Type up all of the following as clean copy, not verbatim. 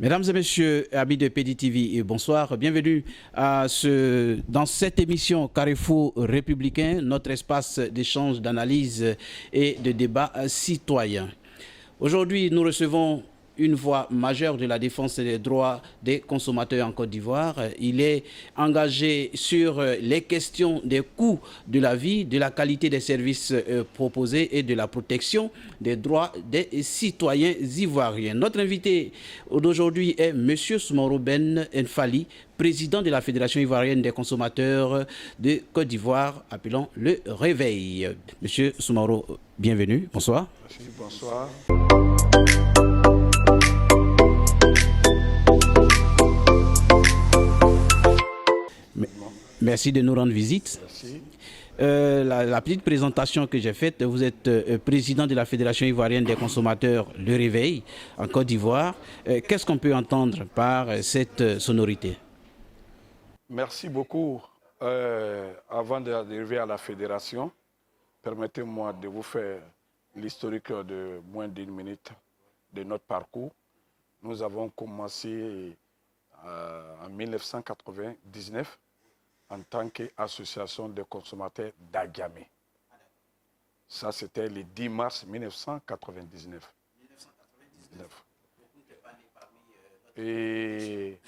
Mesdames et messieurs, amis de PDTV, bonsoir. Bienvenue dans cette émission Carrefour républicain, notre espace d'échange, d'analyse et de débat citoyen. Aujourd'hui, nous recevons une voix majeure de la défense des droits des consommateurs en Côte d'Ivoire. Il est engagé sur les questions des coûts de la vie, de la qualité des services proposés et de la protection des droits des citoyens ivoiriens. Notre invité d'aujourd'hui est M. Soumaoro Ben Enfali, président de la Fédération ivoirienne des consommateurs de Côte d'Ivoire, appelons le Réveil. Monsieur Soumaoro, bienvenue. Bonsoir. Merci, bonsoir. Merci de nous rendre visite. Merci. La petite présentation que j'ai faite, vous êtes président de la Fédération ivoirienne des consommateurs Le Réveil en Côte d'Ivoire. Qu'est-ce qu'on peut entendre par cette sonorité? Merci beaucoup. Avant d'arriver à la Fédération, permettez-moi de vous faire l'historique de moins d'une minute de notre parcours. Nous avons commencé en 1999 en tant qu'association de consommateurs d'Agamé. Ça, c'était le 10 mars 1999. Et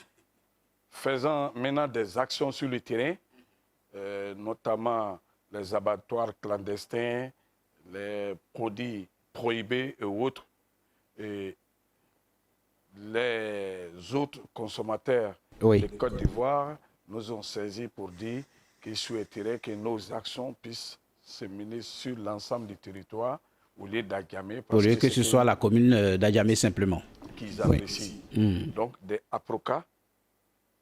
faisant maintenant des actions sur le terrain, notamment les abattoirs clandestins, les produits prohibés et autres, et les autres consommateurs de Côte d'Ivoire nous ont saisis pour dire qu'ils souhaiteraient que nos actions puissent se mener sur l'ensemble du territoire au lieu d'Agamé. Au lieu que ce soit la commune d'Agamé simplement. Qu'ils apprécient. Donc, des APROCA,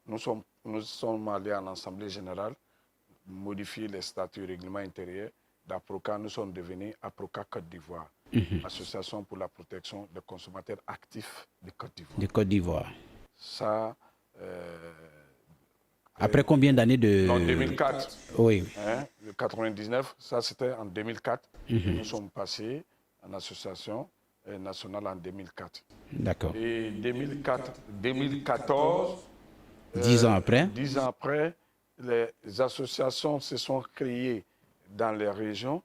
nous sommes allés en Assemblée générale, modifier les statuts et règlements intérieurs d'APROCA. Nous sommes devenus APROCA Côte d'Ivoire, Association pour la protection des consommateurs actifs de Côte d'Ivoire. De Côte d'Ivoire. Ça... Après combien d'années de... En 2004. Oui. Le 99, ça c'était en 2004. Nous sommes passés en association nationale en 2004. D'accord. Et 2014... 10 ans après. 10 ans après, les associations se sont créées dans les régions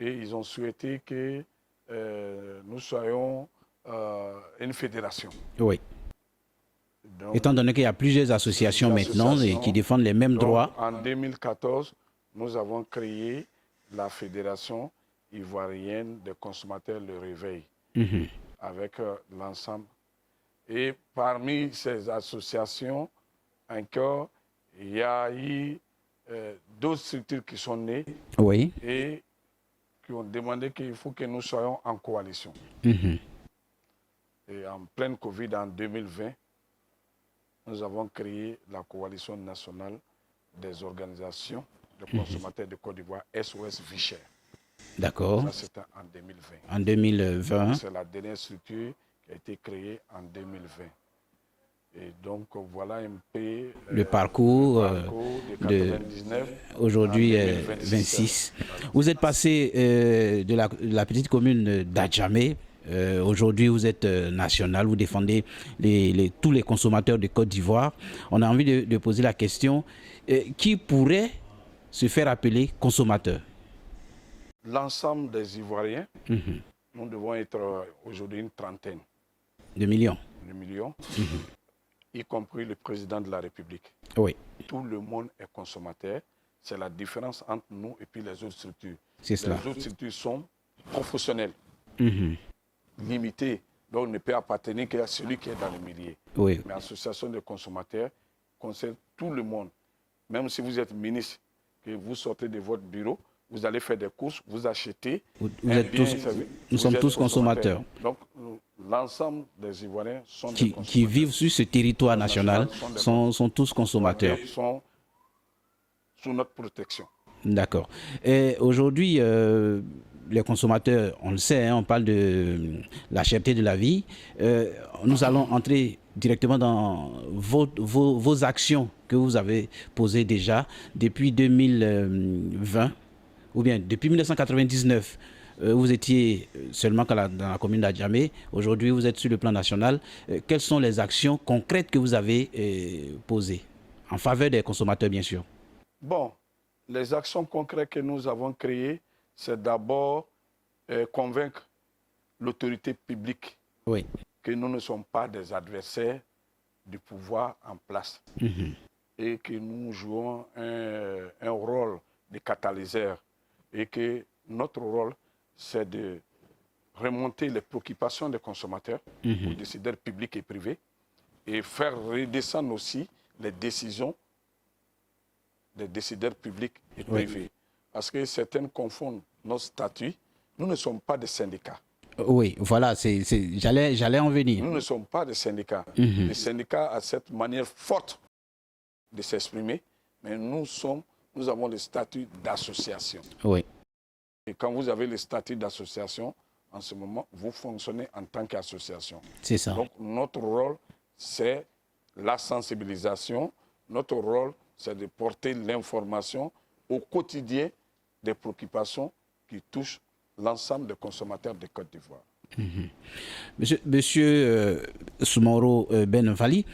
et ils ont souhaité que nous soyons une fédération. Oui. Donc, étant donné qu'il y a plusieurs associations maintenant et qui défendent les mêmes droits. En 2014, nous avons créé la Fédération ivoirienne des consommateurs Le Réveil avec l'ensemble. Et parmi ces associations, encore, il y a eu d'autres structures qui sont nées et qui ont demandé qu'il faut que nous soyons en coalition. Et en pleine Covid en 2020, nous avons créé la coalition nationale des organisations de consommateurs de Côte d'Ivoire, SOS Vichère. D'accord. Ça, c'était en 2020. En 2020. C'est la dernière structure qui a été créée en 2020. Et donc, voilà un peu le parcours de 99 aujourd'hui 26. Vous êtes passé de la petite commune d'Adjamé. Aujourd'hui, vous êtes national, vous défendez tous les consommateurs de Côte d'Ivoire. On a envie de poser la question, qui pourrait se faire appeler consommateur? L'ensemble des Ivoiriens, nous devons être aujourd'hui une trentaine. De millions. Y compris le président de la République. Oui. Tout le monde est consommateur. C'est la différence entre nous et puis les autres structures. C'est cela. Les autres structures sont professionnelles. Limité, donc ne peut appartenir qu'à celui qui est dans le milieu. Oui. Mais l'association des consommateurs concerne tout le monde. Même si vous êtes ministre, que vous sortez de votre bureau, vous allez faire des courses, vous achetez. Nous sommes tous consommateurs. Donc, l'ensemble des Ivoiriens sont des consommateurs. Qui vivent sur ce territoire national sont tous consommateurs. Ils sont sous notre protection. D'accord. Et aujourd'hui, les consommateurs, on le sait, on parle de la cherté de la vie. Nous allons entrer directement dans vos actions que vous avez posées déjà depuis 2020, ou bien depuis 1999. vous étiez seulement dans la commune d'Adjamé. Aujourd'hui, vous êtes sur le plan national. Quelles sont les actions concrètes que vous avez posées en faveur des consommateurs, bien sûr? Bon, les actions concrètes que nous avons créées, c'est d'abord convaincre l'autorité publique que nous ne sommes pas des adversaires du pouvoir en place et que nous jouons un rôle de catalyseur et que notre rôle, c'est de remonter les préoccupations des consommateurs, aux décideurs publics et privés, et faire redescendre aussi les décisions des décideurs publics et privés. Parce que certains confondent nos statuts. Nous ne sommes pas des syndicats. Oui, voilà, j'allais en venir. Nous ne sommes pas des syndicats. Les syndicats ont cette manière forte de s'exprimer, mais nous avons le statut d'association. Oui. Et quand vous avez le statut d'association, en ce moment, vous fonctionnez en tant qu'association. C'est ça. Donc, notre rôle, c'est la sensibilisation. Notre rôle, c'est de porter l'information au quotidien des préoccupations qui touchent l'ensemble des consommateurs de Côte d'Ivoire. Monsieur Soumoro Ben Fally,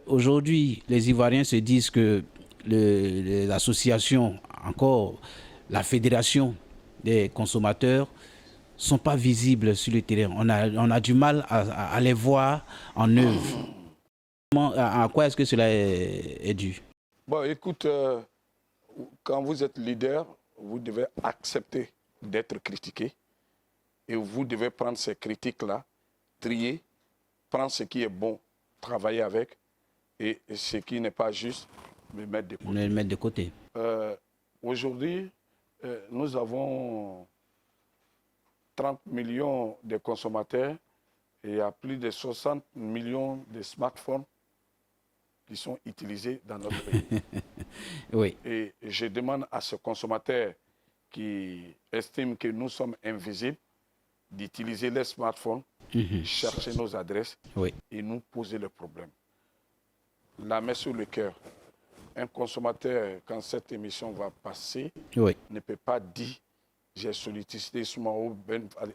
aujourd'hui, les Ivoiriens se disent que les associations, encore la fédération des consommateurs, ne sont pas visibles sur le terrain. On a du mal à les voir en œuvre. À quoi est-ce que cela est dû? Bon, écoute, quand vous êtes leader, vous devez accepter d'être critiqué et vous devez prendre ces critiques-là, trier, prendre ce qui est bon, travailler avec et ce qui n'est pas juste, me mettre de côté. Le mettre de côté. Aujourd'hui, nous avons 30 millions de consommateurs et il y a plus de 60 millions de smartphones qui sont utilisés dans notre pays. Oui. Et je demande à ce consommateur qui estime que nous sommes invisibles d'utiliser les smartphones, chercher nos adresses et nous poser le problème. La main sur le cœur. Un consommateur, quand cette émission va passer, ne peut pas dire j'ai sollicité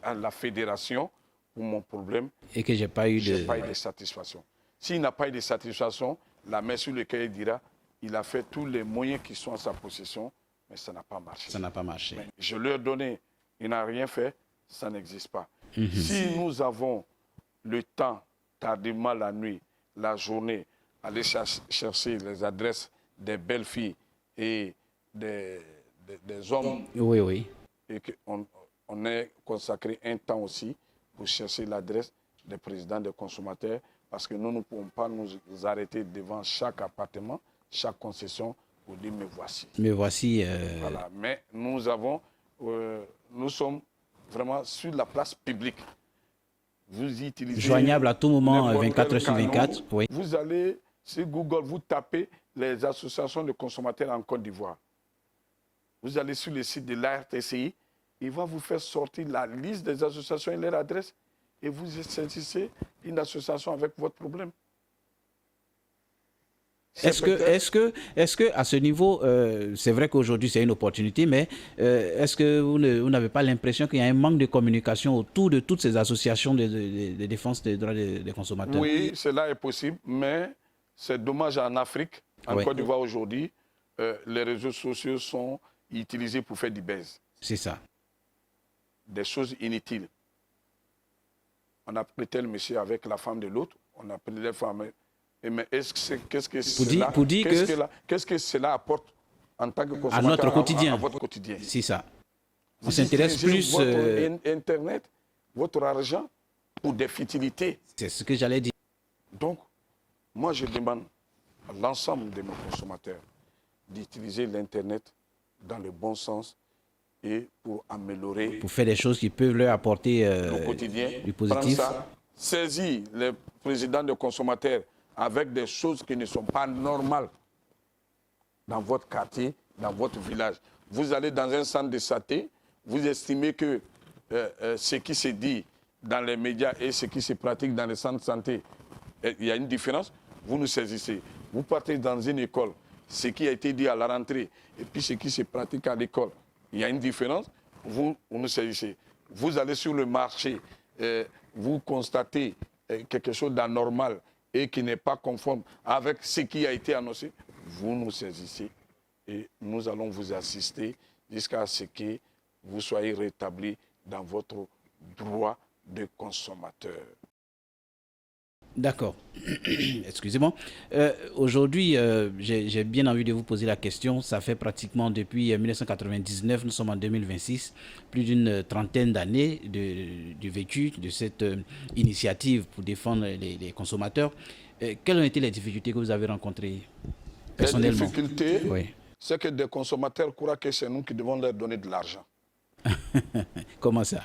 à la fédération pour mon problème et que j'ai pas eu de satisfaction. S'il n'a pas eu de satisfaction, la main sur le cœur dira il a fait tous les moyens qui sont à sa possession, mais ça n'a pas marché. Ça n'a pas marché. Mais je leur ai donné, il n'a rien fait, ça n'existe pas. Si nous avons le temps, tardivement la nuit, la journée, aller chercher les adresses des belles filles et des hommes, et qu'on ait consacré un temps aussi pour chercher l'adresse des présidents des consommateurs, parce que nous ne pouvons pas nous arrêter devant chaque appartement, chaque concession, pour dire me voici. Me voici. Voilà. Mais nous sommes vraiment sur la place publique. Vous utilisez... Joignable à tout moment, 24 heures sur 24. Oui. Vous allez sur Google, vous tapez les associations de consommateurs en Côte d'Ivoire. Vous allez sur le site de l'ARTCI, il va vous faire sortir la liste des associations et leur adresse, et vous saisissez une association avec votre problème. Est-ce que à ce niveau, c'est vrai qu'aujourd'hui c'est une opportunité, mais est-ce que vous n'avez pas l'impression qu'il y a un manque de communication autour de toutes ces associations de défense des droits des consommateurs? Oui, cela est possible, mais c'est dommage en Afrique, en Côte d'Ivoire aujourd'hui, les réseaux sociaux sont utilisés pour faire du buzz. C'est ça. Des choses inutiles. On a pris tel monsieur avec la femme de l'autre, on a pris les femmes. Mais qu'est-ce que cela apporte en tant que consommateur à notre quotidien, à votre quotidien? C'est ça. On s'intéresse plus votre Internet, votre argent pour des futilités. C'est ce que j'allais dire. Donc, moi je demande à l'ensemble de nos consommateurs d'utiliser l'Internet dans le bon sens et pour améliorer... Pour faire des choses qui peuvent leur apporter au quotidien, du positif. Saisir les présidents de consommateurs avec des choses qui ne sont pas normales dans votre quartier, dans votre village. Vous allez dans un centre de santé, vous estimez que ce qui se dit dans les médias et ce qui se pratique dans les centres de santé, il y a une différence, vous nous saisissez. Vous partez dans une école, ce qui a été dit à la rentrée, et puis ce qui se pratique à l'école, il y a une différence, vous nous saisissez. vous allez sur le marché, vous constatez quelque chose d'anormal et qui n'est pas conforme avec ce qui a été annoncé, vous nous saisissez et nous allons vous assister jusqu'à ce que vous soyez rétabli dans votre droit de consommateur. D'accord. Excusez-moi. Aujourd'hui, j'ai bien envie de vous poser la question. Ça fait pratiquement depuis 1999, nous sommes en 2026, plus d'une trentaine d'années du vécu de cette initiative pour défendre les consommateurs. Quelles ont été les difficultés que vous avez rencontrées personnellement? Les difficultés, oui. C'est que des consommateurs croient que c'est nous qui devons leur donner de l'argent. Comment ça?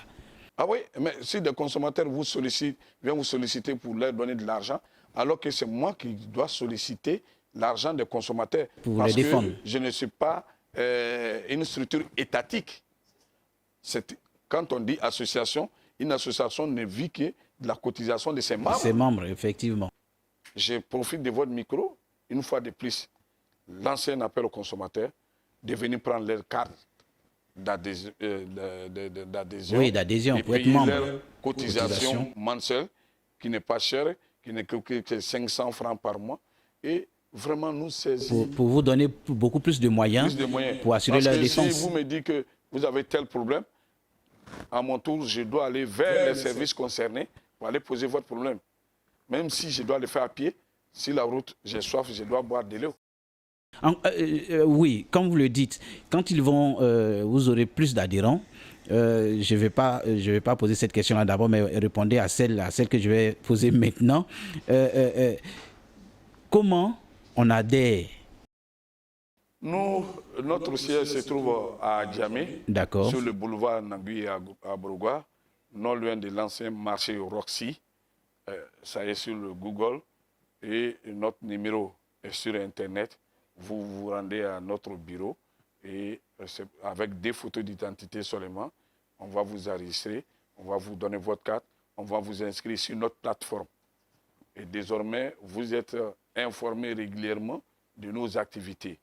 Ah oui, mais si des consommateurs viennent vous solliciter pour leur donner de l'argent, alors que c'est moi qui dois solliciter l'argent des consommateurs. Pour parce les défendre. Que je ne suis pas une structure étatique. Quand on dit association, une association ne vit que de la cotisation de ses membres. Ses membres, effectivement. Je profite de votre micro, une fois de plus, lancer un appel aux consommateurs de venir prendre leur carte d'adhésion, oui, d'adhésion et pour être payer membre. leur cotisation mensuelle, qui n'est pas chère, qui n'est que 500 francs par mois, et vraiment nous saisir. Pour vous donner beaucoup plus de moyens, pour assurer leur défense. Si vous me dites que vous avez tel problème, à mon tour, je dois aller vers les services concernés pour aller poser votre problème. Même si je dois le faire à pied, si la route, j'ai soif, je dois boire de l'eau. Oui, comme vous le dites, quand ils vont, vous aurez plus d'adhérents. Je vais pas poser cette question-là d'abord, mais répondez à celle que je vais poser maintenant. Comment on adhère? Notre siège se trouve à Djamé, sur le boulevard Nangui à Brougua, non loin de l'ancien marché Roxy. Ça est sur le Google et notre numéro est sur Internet. Vous vous rendez à notre bureau et avec des photos d'identité seulement, on va vous enregistrer, on va vous donner votre carte, on va vous inscrire sur notre plateforme. Et désormais, vous êtes informés régulièrement de nos activités.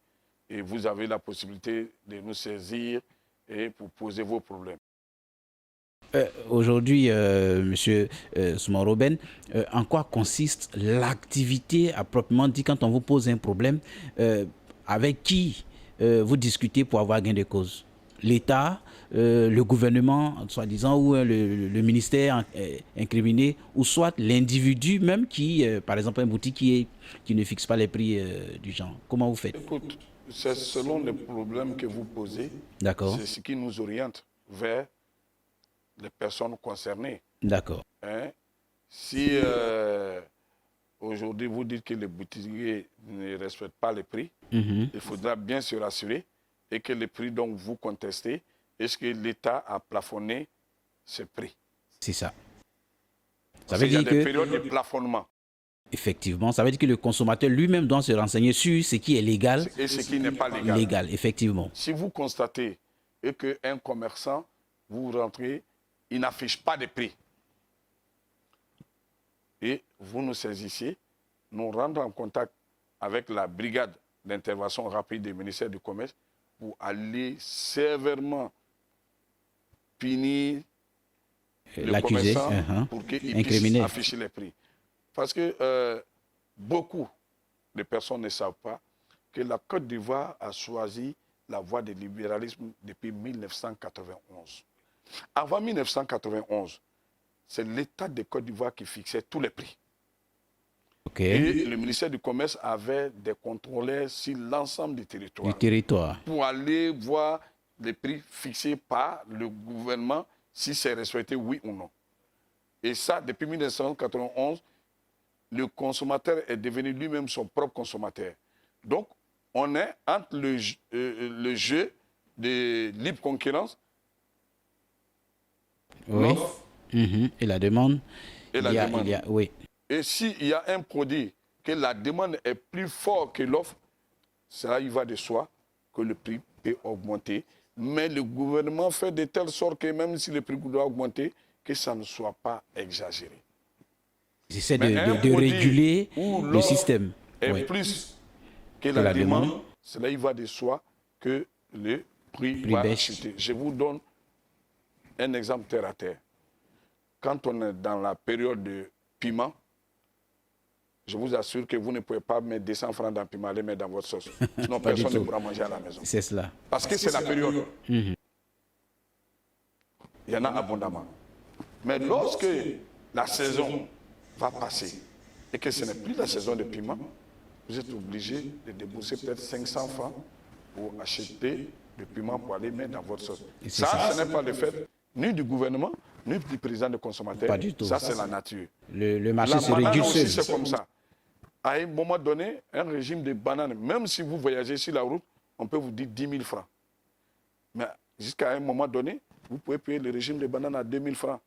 Et vous avez la possibilité de nous saisir et pour poser vos problèmes. Aujourd'hui, Monsieur Soumaro Ben, en quoi consiste l'activité à proprement dit quand on vous pose un problème? Avec qui vous discutez pour avoir gain de cause? L'État, le gouvernement, soi-disant, ou le ministère incriminé, ou soit l'individu même qui, par exemple, un boutique qui ne fixe pas les prix du genre. Comment vous faites? Écoute, c'est selon les problèmes que vous posez. D'accord. C'est ce qui nous oriente vers les personnes concernées. D'accord. Hein? Si aujourd'hui vous dites que les boutiquiers ne respectent pas les prix, il faudra bien se rassurer et que les prix dont vous contestez, est-ce que l'État a plafonné ces prix? C'est ça. Ça veut dire qu'il y a des périodes de plafonnement. Effectivement, ça veut dire que le consommateur lui-même doit se renseigner sur ce qui est légal et ce qui n'est pas légal. Légal, effectivement. Si vous constatez qu'un commerçant, vous rentrez, il n'affiche pas de prix, et vous nous saisissez, nous rendons en contact avec la brigade d'intervention rapide du ministère du Commerce pour aller sévèrement punir le commerçant pour qu'il puisse afficher les prix. Parce que beaucoup de personnes ne savent pas que la Côte d'Ivoire a choisi la voie du libéralisme depuis 1991. Avant 1991, c'est l'État de Côte d'Ivoire qui fixait tous les prix. Et le ministère du Commerce avait des contrôleurs sur l'ensemble du territoire. Pour aller voir les prix fixés par le gouvernement, si c'est respecté, oui ou non. Et ça, depuis 1991, le consommateur est devenu lui-même son propre consommateur. Donc, on est entre le jeu de libre concurrence, l'offre et la demande. Oui. Et s'il y a un produit que la demande est plus forte que l'offre, ça il va de soi que le prix peut augmenter. Mais le gouvernement fait de telle sorte que même si le prix doit augmenter, que ça ne soit pas exagéré. J'essaie de réguler le système. Et plus que la demande, cela il va de soi que le prix va chuter. Je vous donne un exemple terre à terre. Quand on est dans la période de piment, je vous assure que vous ne pouvez pas mettre 200 francs dans le piment, les mettre dans votre sauce. Sinon, personne ne pourra manger à la maison. C'est cela. Parce que c'est la période. Il y en a abondamment. Mais lorsque la saison va passer et que ce n'est plus la saison de piment, vous êtes obligé de débourser peut-être 500 francs pour acheter le piment pour aller mettre dans votre sauce. Ça, ce n'est pas le fait ni du gouvernement, ni du président de consommateur. Pas du tout. Ça, c'est la nature. Le marché se réduit aussi, seul. c'est comme ça. À un moment donné, un régime de bananes, même si vous voyagez sur la route, on peut vous dire 10 000 francs. Mais jusqu'à un moment donné, vous pouvez payer le régime de bananes à 2 000 francs.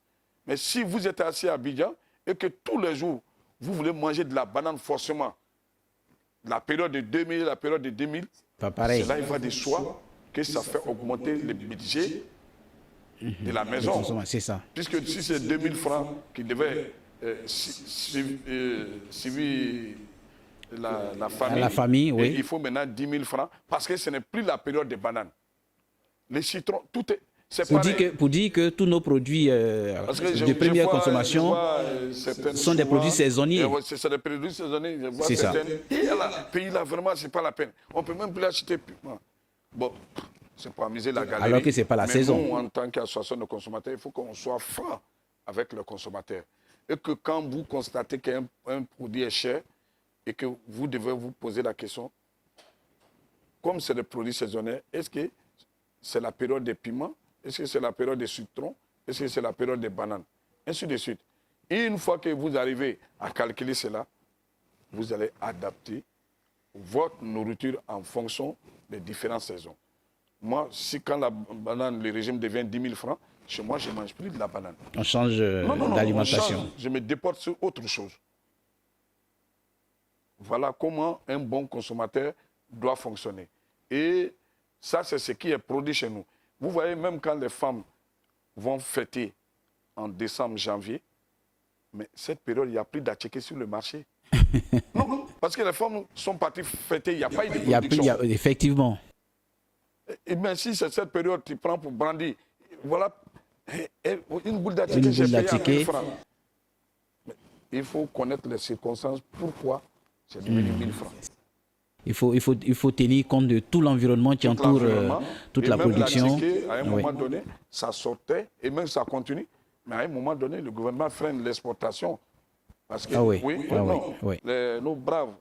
Mais si vous êtes assis à Abidjan et que tous les jours, vous voulez manger de la banane forcément, la période de 2000, la période de 2000, pas pareil. Cela, il va de soi que ça fait augmenter le budget de la maison. C'est ça. Puisque si c'est 2 000 francs qui devaient suivre la famille, oui. Il faut maintenant 10 000 francs parce que ce n'est plus la période des bananes. Les citrons, tout est... Pour dire que tous nos produits de première consommation sont des produits saisonniers. C'est des produits saisonniers. C'est ça. Et le pays là, vraiment, ce n'est pas la peine. On ne peut même plus l'acheter. Bon, c'est pour amuser la galerie. Alors que ce n'est pas la saison. Nous, en tant qu'association de consommateurs, il faut qu'on soit franc avec le consommateur. Et que quand vous constatez qu'un produit est cher et que vous devez vous poser la question, comme c'est des produits saisonniers, est-ce que c'est la période des piments? Est-ce que c'est la période des citrons? Est-ce que c'est la période des bananes? Ainsi de suite. Et une fois que vous arrivez à calculer cela, vous allez adapter votre nourriture en fonction des différentes saisons. Moi, si quand la banane, le régime devient 10 000 francs, chez moi, je ne mange plus de la banane. On change d'alimentation. Je me déporte sur autre chose. Voilà comment un bon consommateur doit fonctionner. Et ça, c'est ce qui est produit chez nous. Vous voyez, même quand les femmes vont fêter en décembre, janvier, mais cette période, il n'y a plus d'attiqués sur le marché. Non, parce que les femmes sont parties fêter, il n'y a pas eu de production. Effectivement. Et bien, si c'est cette période, tu prends pour brandir, voilà, une boule d'attiqué, j'ai payé 1 000 francs. Mais il faut connaître les circonstances, pourquoi c'est devenu 1 000 francs. Il faut tenir compte de tout l'environnement qui entoure toute la production. À un moment donné, ça sortait et même ça continue. Mais à un moment donné, le gouvernement freine l'exportation. Parce que nos braves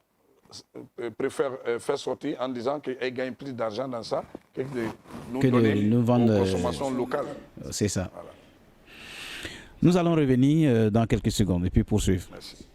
préfèrent faire sortir en disant qu'ils gagnent plus d'argent dans ça que de nous donner aux consommations locales. C'est ça. Voilà. Nous allons revenir dans quelques secondes et puis poursuivre. Merci.